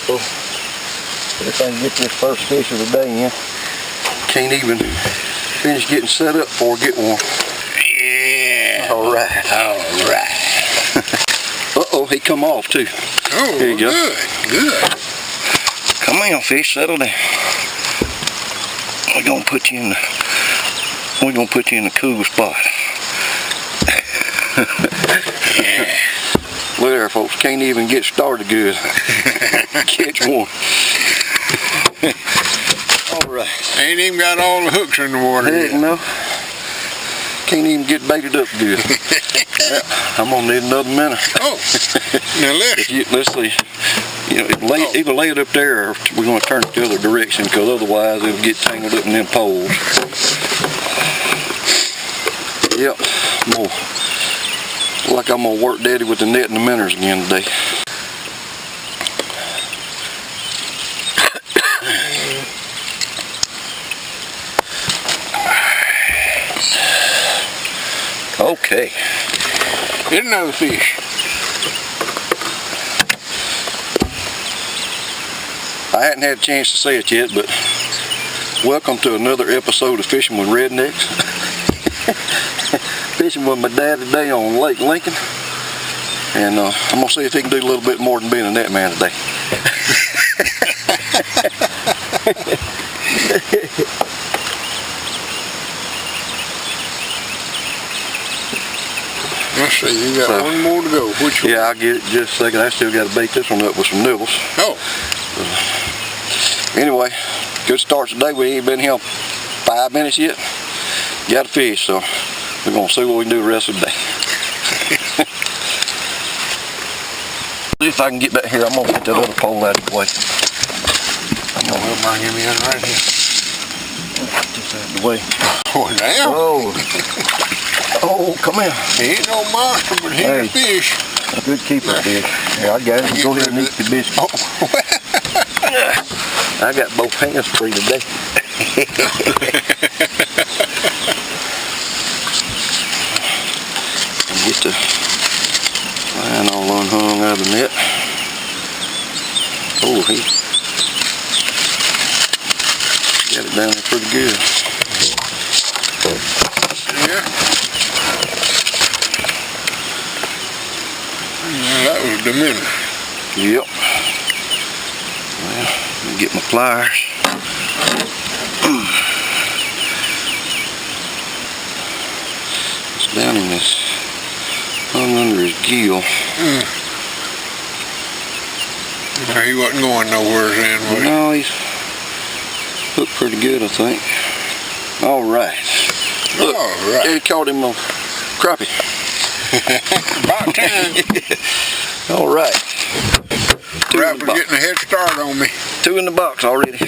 If I can get this first fish of the day in. Can't even finish getting set up before I get one. Yeah. Alright. Uh-oh, he come off too. Oh, here you go. Good. Come on, fish, settle down. We're gonna put you in the cool spot. Yeah. Look there, folks. Can't even get started good. Catch one. All right. Ain't even got all the hooks in the water Heck yet. no. Can't even get baited up good. Yeah, I'm gonna need another minute. Oh, now listen. Let's see. You know, either lay it up there, or we're gonna turn it the other direction, because otherwise it'll get tangled up in them poles. Yep. Like I'm gonna work Daddy with the net and the minnows again today. Okay. Get another fish. I hadn't had a chance to say it yet, but welcome to another episode of Fishing with Rednecks. Fishing with my dad today on Lake Lincoln. And I'm going to see if he can do a little bit more than being a net man today. Let's see, you got one more to go. Which one? Yeah, I'll get it in just a second. I still got to bait this one up with some nibbles. Oh. Anyway, good start today. We ain't been here 5 minutes yet. Got a fish, so we're going to see what we can do the rest of the day. See if I can get back here. I'm going to get that other pole out of the way. I'm going to bring him in right here. Get this out of the way. Oh, damn. Oh, come here. He ain't no monster, but he's a fish. Good keeper, fish. Yeah, I got it. Go ahead and eat the biscuit. Oh. I got both hands free today. Get the line all unhung out of the net. Oh, he got it down there pretty good. Yeah. That was the minnow. Yep. Well, let me get my pliers. It's down in this, hung under his gill. No, he wasn't going nowhere then, was he? No, he's hooked pretty good, I think. All right. Look, he caught him a crappie. About time. All right. Crappie getting a head start on me. 2 in the box already.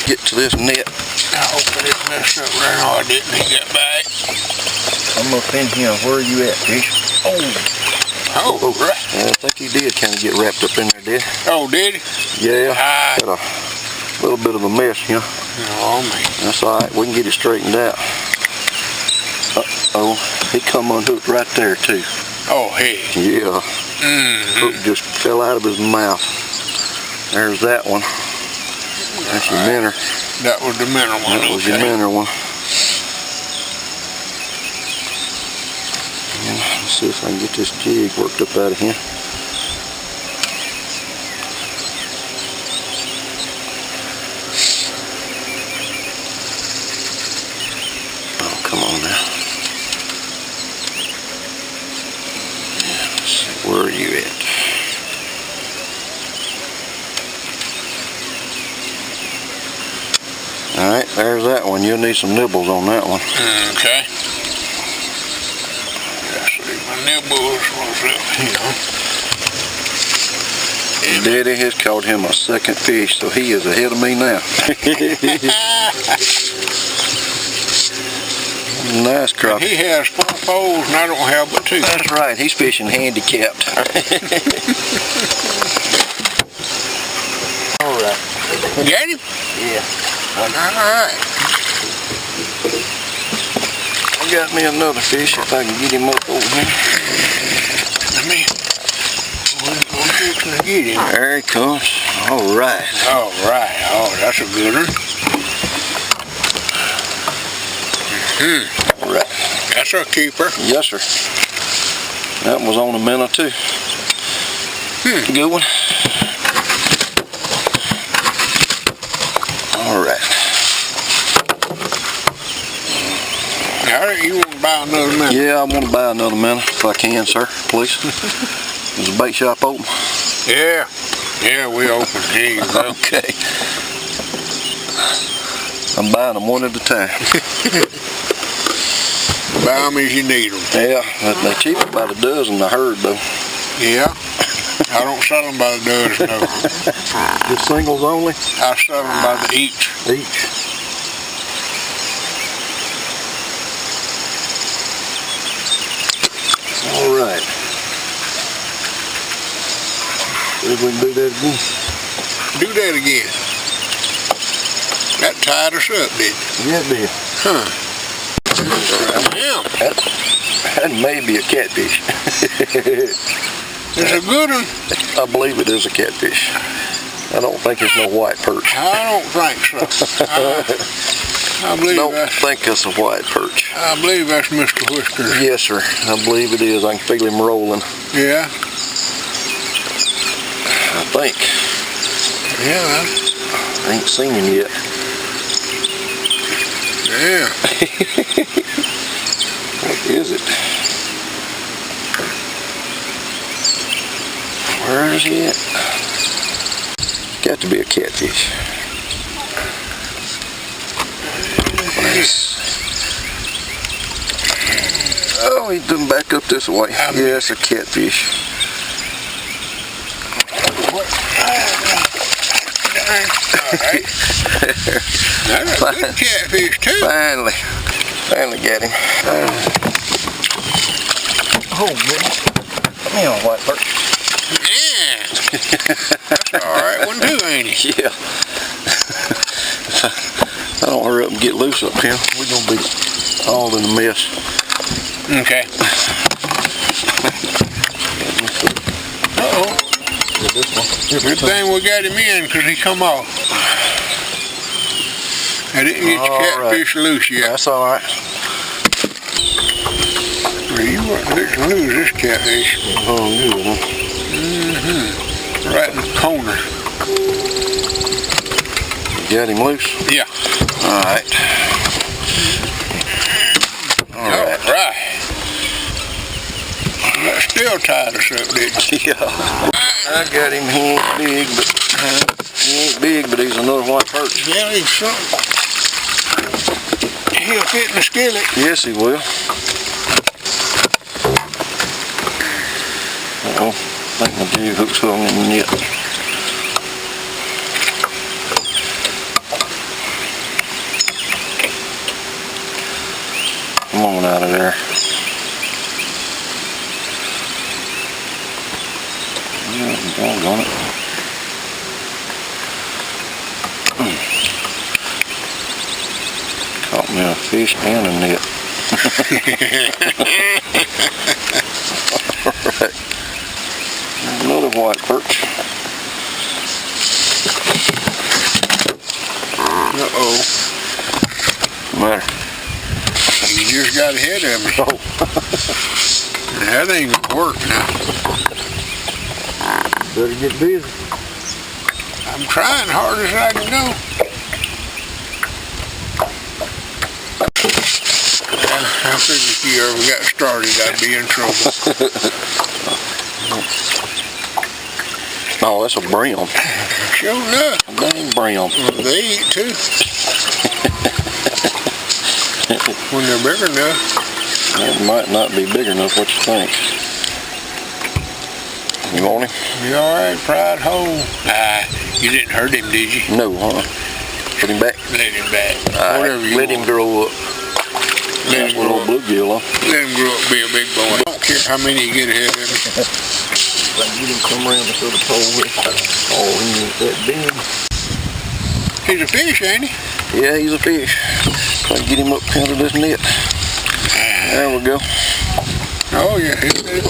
Get to this net. I hope I didn't mess up there. No, I didn't. He got back. I'm up in here. Where are you at, fish? Oh, right. Yeah, I think he did kind of get wrapped up in there, did he? Oh, did he? Yeah. Got a little bit of a mess, you know. Oh, man. That's all right. We can get it straightened out. Uh-oh. He come unhooked right there, too. Oh, hey. Yeah. Hook just fell out of his mouth. There's that one. That's your minnow. That was the minnow one. That was your minnow one. And let's see if I can get this jig worked up out of here. Oh, come on now. Yeah, let's see, where are you at? Alright, there's that one. You'll need some nibbles on that one. Okay. Let's see, my nibbles was up here. Daddy has caught him a second fish, so he is ahead of me now. Nice crappie. He has 4 poles and I don't have but 2. That's right, he's fishing handicapped. Alright. Got him? Yeah. Alright. I got me another fish if I can get him up over here. Let me go fix fixing to get him. There he comes. All right. All right. Oh, that's a good one. All right. That's our keeper. Yes, sir. That was on a minnow too. Good one. All right. Now, you want to buy another minnow? Yeah, I want to buy another minnow if I can, sir. Please. Is the bait shop open? Yeah. Yeah, we open. Here you go. Okay. I'm buying them one at a time. Buy them as you need them. Yeah, they're cheaper by the dozen, I heard though. Yeah. I don't sell them by the dozen, no. Just singles only? I sell them by the each. Each. All right. See if we can do that again. Do that again. That tied us up, didn't it? Yeah, it did. Huh. Damn. That may be a catfish. It's a good one. I believe it is a catfish. I don't think it's no white perch. I don't think so. I believe think it's a white perch. I believe that's Mr. Whiskers. Yes, sir. I believe it is. I can feel him rolling. Yeah. I think. Yeah. I ain't seen him yet. Yeah. What is it? Where is he at? Got to be a catfish. Nice. Oh, he's done back up this way. Yeah, it's a catfish. What? Alright. That's a good catfish too. Finally got him. Oh, goodness. Come here, white perch. Yeah. That's alright one too, ain't he? Yeah. I don't hurry up and get loose up here. We're going to be all in a mess. Okay. Uh-oh. This one. Good thing we got him in because he come off. I didn't get your catfish loose yet. That's all right. Well, you weren't fixing to lose this catfish. Oh, good, huh? Right in the corner. You got him loose? Yeah. All right. All right. That still tied us up, didn't it? Yeah. I got him. He ain't big, but he's another white perch. Yeah, he's something. He'll fit in the skillet. Yes, he will. Uh-oh. I think my jig hook's hung in the net. Come on out of there. Doggone it. Caught me a fish and a net. Alright. Another white perch. Uh-oh. What's the matter? You just got ahead of me. Oh. That ain't gonna work now. Better get busy. I'm trying hard as I can go. I figured if you ever got started, I'd be in trouble. Oh, that's a brown. Sure enough. A dang brown. They eat too. When they're big enough. It might not be big enough. What you think? You want him? You alright, fried whole? You didn't hurt him, did you? No, huh? Put him back? Let him back. Whatever you let him grow up. Let him grow up. Bluegill, huh? Let him grow up, be a big boy. I don't care how many you get ahead of him. Get him come around the other pole with. Oh, he ain't that big. He's a fish, ain't he? Yeah, he's a fish. Try to get him up under this net. There we go. Oh, yeah, he's good.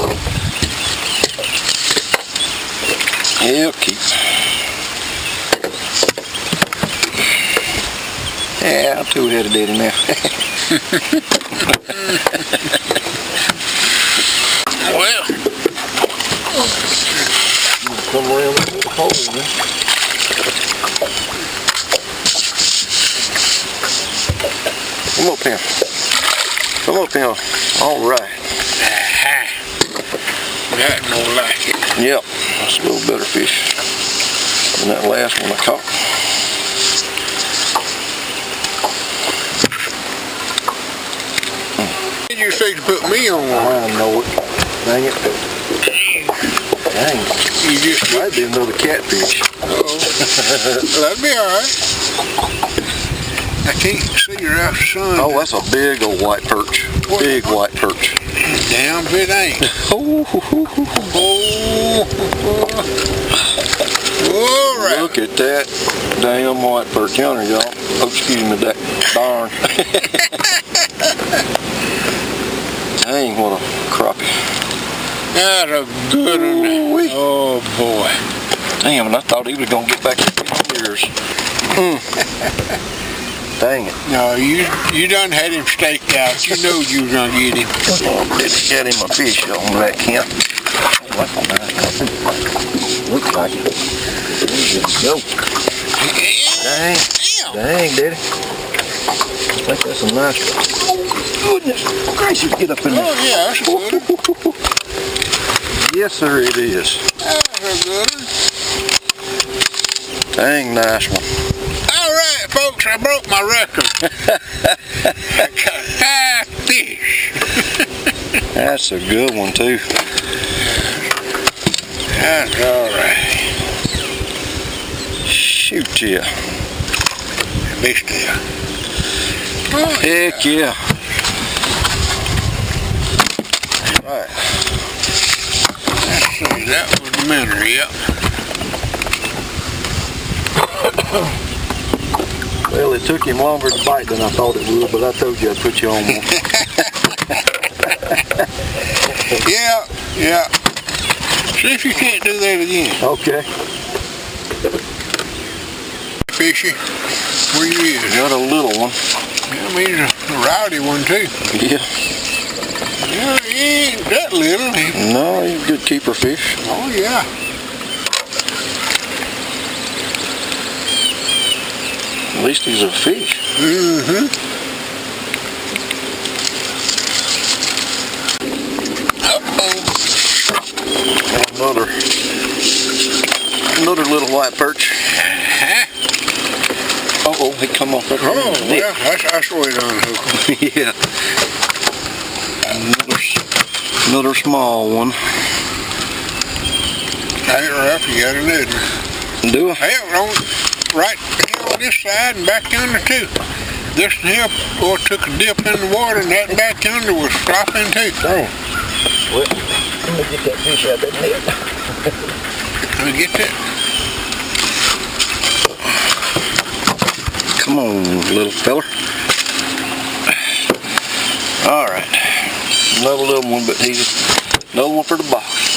Yep, keep. Yeah, I'm two-headed daddy now. Well, come around the hole, man. Come up here. Come up here. All right. That more like it. Yep, that's a little better fish than that last one I caught. You say to put me on one. I know it. Dang it. Dang. You just might be another catfish. Uh-oh. That'd be alright. I can't see her out the sun. Oh, that's a big old white perch. What? Big white perch. Damn if it ain't. Oh. All right. Look at that damn white perch yonder, y'all. Oh, excuse me, that darn. Dang, what a crappie. That's a good one. Oh boy. Damn, and I thought he was going to get back in 50 years. Dang it. No, you done had him staked out. You know you was going to get him. Let's get him a fish on that camp. Looks like it. There you go. Dang. Dang, Daddy. I think that's a nice one. Oh, goodness gracious, get up in there. Oh, yeah, that's a good one. Yes, sir, it is. That's a good one. Dang, nice one. All right, folks, I broke my record. I got 5 fish. That's a good one, too. That's all right. Shoot, yeah. Missed it. Oh, Heck yeah. Right. Let's see, that was the minnow, yep. Well, it took him longer to bite than I thought it would, but I told you I'd put you on one. Yeah. See if you can't do that again. Okay. Fishy, where you is? Got a little one. I mean, a rowdy one too. Yeah. Yeah, he ain't that little. No, he's a good keeper fish. Oh yeah. At least he's a fish. Mm-hmm. Another little white perch. Uh-oh, he come off that. Oh, yeah, that's the way to unhook him. Yeah. Another small one. Ain't rough, you got another. Do I? Hell, right here on this side and back yonder too. This here boy took a dip in the water and that back yonder was flopping too. Dang. Well, let me get that fish out of that net. Let me get that. Come on, little feller. All right. Another little one, but he's another one for the box.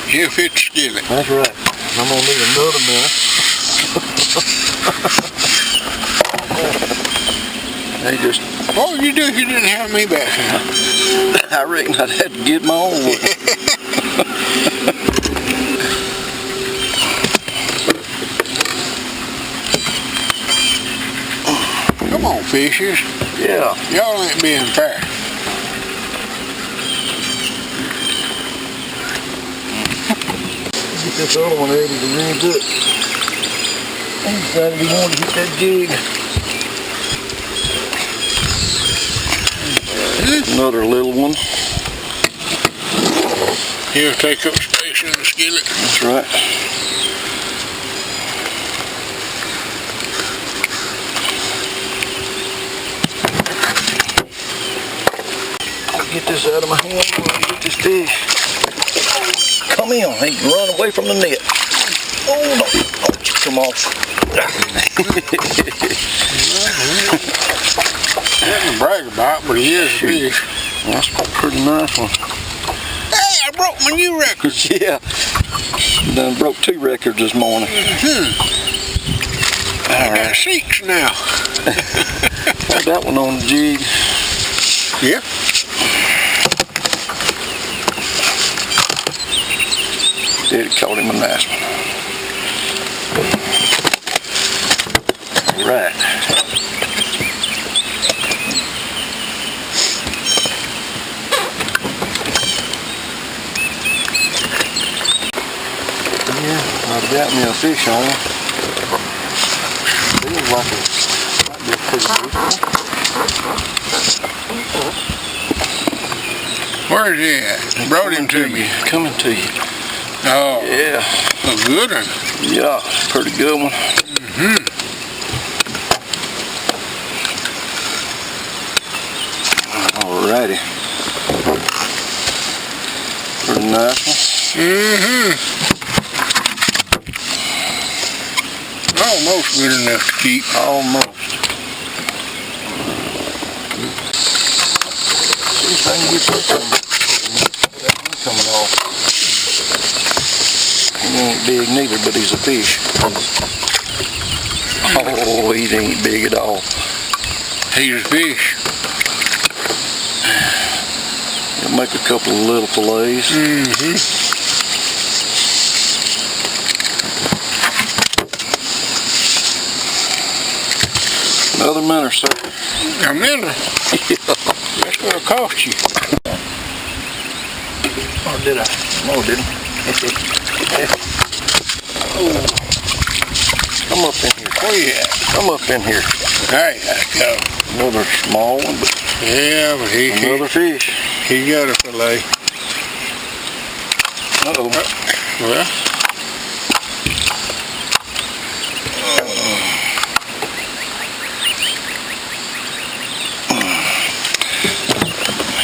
He'll fit the skillet. That's right. I'm gonna need another minute. They just. What would you do if you didn't have me back? I reckon I'd have to get my own one. Come on, fishers. Yeah. Y'all ain't being fair. Get this other one ready to rig up. He decided he wanted to hit that jig. Another little one. He'll take up space in the skillet. That's right. Get this out of my hand while I get this fish. Come in, he can run away from the net. Oh no, don't you come off. Nothing to brag about, but he is a fish. That's a pretty nice one. Hey, I broke my new record. Yeah. Done broke 2 records this morning. I got 6 now. Got that one on the jig. Yeah. Daddy caught him a nice one. All right. Yeah, I've got me a fish on. Feels like it might be a pretty good one. Where's he at? Brought him to me. Coming to you. Oh. Yeah. A good one. Yeah, pretty good one. Alrighty. Pretty nice one. Almost good enough to keep. Almost. See if I can get that one coming off. He ain't big neither, but he's a fish. Oh, he ain't big at all. He's a fish. He'll make a couple of little fillets. Another minnow, sir. A minnow? Yeah. That's gonna cost you. Or did I? No, didn't. Oh. Come up in here. Where you at? Come up in here. Hey, let's go. Another small one, but Yeah, but another fish. he got a fillet. Uh-oh. Well,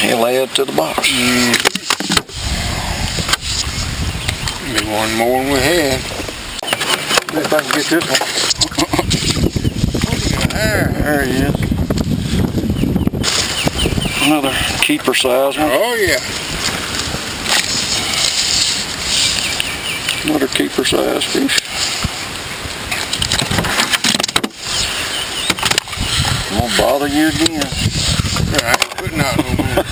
He'll add to the box. be one more than we had. If I can get this one. There he is. Another keeper size one. Oh yeah. Another keeper size fish. Won't bother you again. Alright, putting out no more.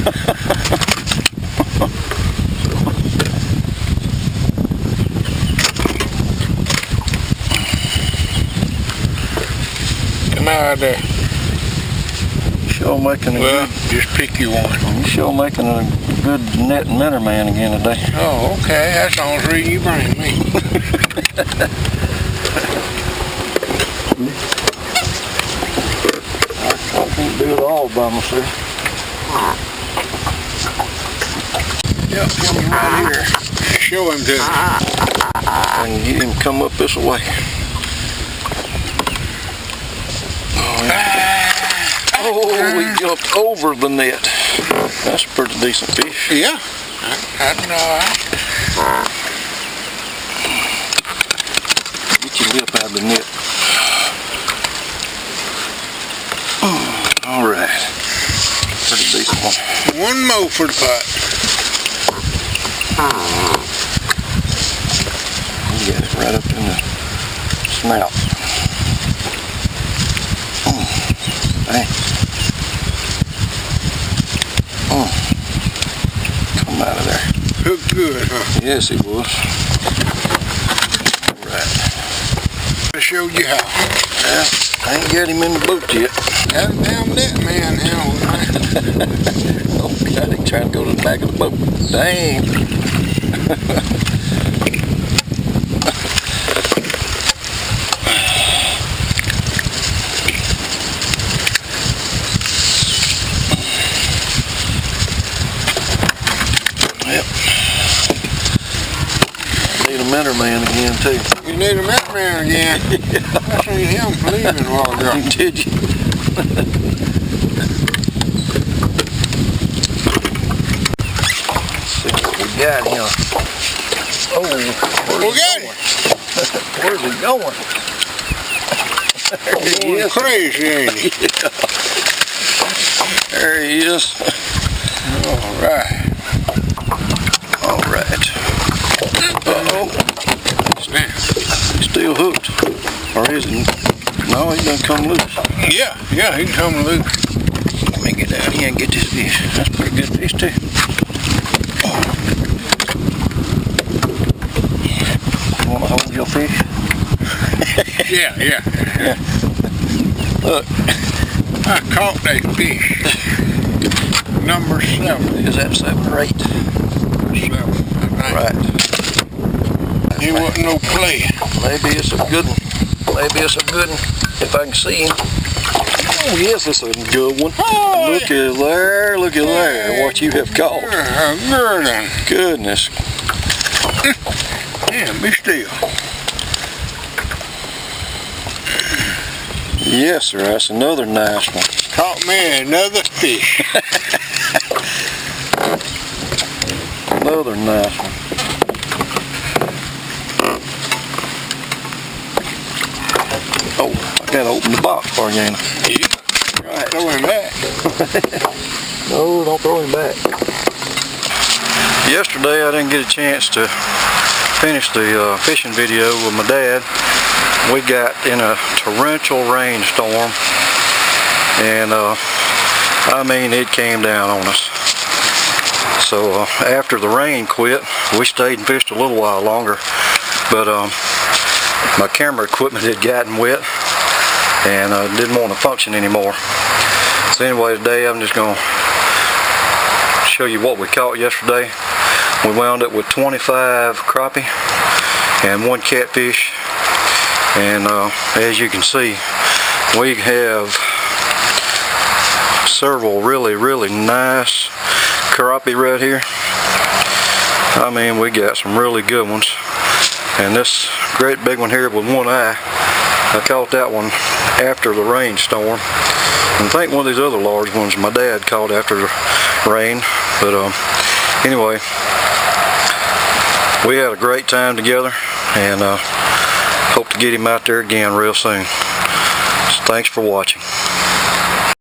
Come out of there. Sure making a Well, just pick you one. good, sure making a good net and minnow man again today. Oh, okay. That's the only reason you bring me. I can't do it all by myself. Yep, come right here. Show him to me. And get him to come up this way. Oh, he jumped over the net. That's a pretty decent fish. Yeah. I know. Get your lip out of the net. All right. Pretty decent one. One more for the pot. You got it right up in the snout. Hey. Come out of there. Hooked good, huh? Yes, he was. All right. I showed you how. Yeah, I ain't got him in the boat yet. That damn net man now. Oh, God, he trying to go to the back of the boat. Dang. Yep. Need a minnow man again, too. You need a net man again. I seen him leaving a while ago. Did you? Let's see what we got here. Oh, We got him. where's he going? There he Going is. crazy, ain't he? Yeah. There he is. All right. All right. Uh-oh. Or is it? No, he done come loose. Yeah, he come loose. Let me get down here and get this fish. That's a pretty good fish too. You want to hold your fish? Yeah. Look. I caught that fish. Number 7. Is that 7 or 8? 7. Right. He wasn't no play. Maybe it's a good one. Maybe it's a good one if I can see him. Oh yes, it's a good one. Oh, look at there, look at there, what you have caught. Good one. Goodness. Yeah, be still. Yes, sir, that's another nice one. Caught me another fish. Another nice one. Oh, I gotta open the box for you, ain't I? Yeah. Right. Throw him back. No, don't throw him back. Yesterday I didn't get a chance to finish the fishing video with my dad. We got in a torrential rainstorm, and I mean, it came down on us. So after the rain quit, we stayed and fished a little while longer, but my camera equipment had gotten wet and didn't want to function anymore. So anyway, today I'm just going to show you what we caught yesterday. We wound up with 25 crappie and 1 catfish, and as you can see, we have several really nice crappie right here. I mean, we got some really good ones, and this great big one here with 1 eye, I caught that one after the rainstorm. And I think one of these other large ones my dad caught after the rain. But anyway, we had a great time together, and hope to get him out there again real soon. So thanks for watching.